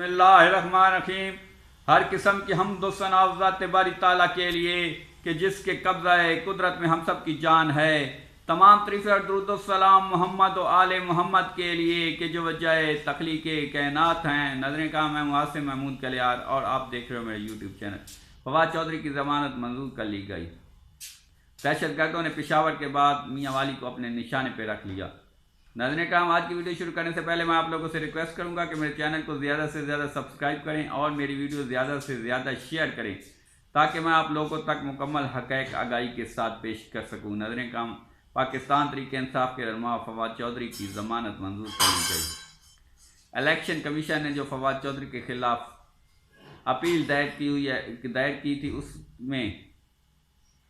बिस्मिल्लाहिर्रहमानिर्रहीम। हर किस्म की हमदो सना ज़ात बारी ताला के लिए कि जिसके कब्ज़ा कुदरत में हम सब की जान है। तमाम तरीफ़े और दुरूद सलाम मोहम्मद और आले मोहम्मद के लिए कि जो वजह तख्लीक़ कायनात हैं। नज़रें का मैं मुआसिम महमूद कलियार और आप देख रहे हो मेरे यूट्यूब चैनल। फवाद चौधरी की ज़मानत मंजूर कर ली गई। दहशतगर्दों ने पेशावर के बाद मियाँ वाली को अपने निशाने पर रख लिया। नज़रें काम, आज की वीडियो शुरू करने से पहले मैं आप लोगों से रिक्वेस्ट करूंगा कि मेरे चैनल को ज़्यादा से ज़्यादा सब्सक्राइब करें और मेरी वीडियो ज़्यादा से ज़्यादा शेयर करें ताकि मैं आप लोगों तक मुकम्मल हक़ाइक़ आगाही के साथ पेश कर सकूं। नज़रें काम, पाकिस्तान तहरीक इंसाफ के रहनुमा फवाद चौधरी की ज़मानत मंजूर कर ली गई। इलेक्शन कमीशन ने जो फवाद चौधरी के ख़िलाफ़ अपील दायर की थी उसमें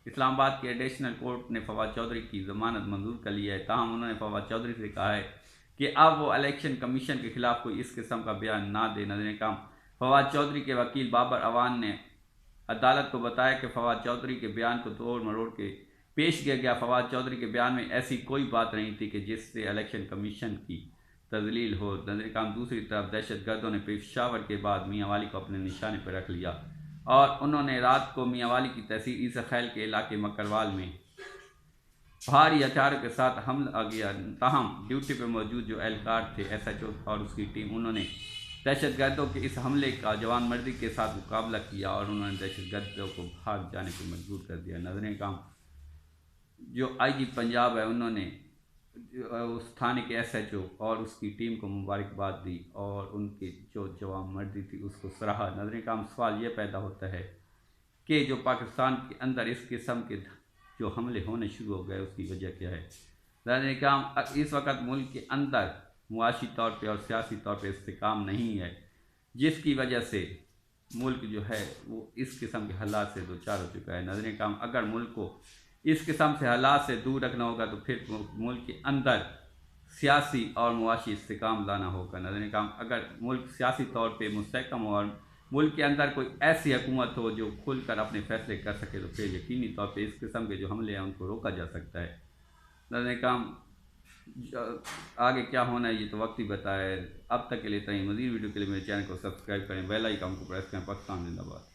इस्लामाबाद के एडिशनल कोर्ट ने फवाद चौधरी की ज़मानत मंजूर कर ली है। ताहम उन्होंने फवाद चौधरी से कहा है कि अब वो इलेक्शन कमीशन के ख़िलाफ़ कोई इस किस्म का बयान ना दे। नज़रें काम, फवाद चौधरी के वकील बाबर अवान ने अदालत को बताया कि फवाद चौधरी के बयान को तोड़ मरोड़ के पेश किया गया। फवाद चौधरी के बयान में ऐसी कोई बात नहीं थी कि जिससे इलेक्शन कमीशन की तजलील हो। नज़रें काम, दूसरी तरफ दहशतगर्दों ने पेशावर के बाद मियाँ वाली को अपने निशाने पर रख लिया और उन्होंने रात को मियाँ वाली की तहसील ईसा खैल के इलाके मकरवाल में भारी हथियारों के साथ हमला किया। ताहम ड्यूटी पर मौजूद जो एहलकार थे SHO और उसकी टीम, उन्होंने दहशतगर्दों के इस हमले का जवान मर्दी के साथ मुकाबला किया और उन्होंने दहशतगर्दों को भाग जाने को मजबूर कर दिया। नज़रें काम, जो IG पंजाब है उन्होंने उस थाने के SHO और उसकी टीम को मुबारकबाद दी और उनकी जो जवान मर्दी थी उसको सराहा। नज़रें काम, सवाल ये पैदा होता है कि जो पाकिस्तान के अंदर इस किस्म के जो हमले होने शुरू हो गए उसकी वजह क्या है। नज़रें काम, इस वक्त मुल्क के अंदर मुआशी तौर पे और सियासी तौर पे इस्तेकाम नहीं है, जिसकी वजह से मुल्क जो है वो इस किस्म के हालात से दो चार हो चुका है। नज़रें काम, अगर मुल्क को इस किस्म से हालात से दूर रखना होगा तो फिर मुल्क के अंदर सियासी और मुआशी इस्तेकाम लाना होगा। नज़रें काम, अगर मुल्क सियासी तौर पे मुस्तहकम हो और मुल्क के अंदर कोई ऐसी हुकूमत हो जो खुलकर अपने फैसले कर सके तो फिर यकीनी तौर पे इस किस्म के जो हमले हैं उनको रोका जा सकता है। नज़रें काम, आगे क्या होना है ये तो वक्त ही बताए। अब तक के लिए इतना ही। मज़ीद वीडियो के लिए मेरे चैनल को सब्सक्राइब करें, बेल आइकन को प्रेस करें। पाकिस्तान जिंदाबाद।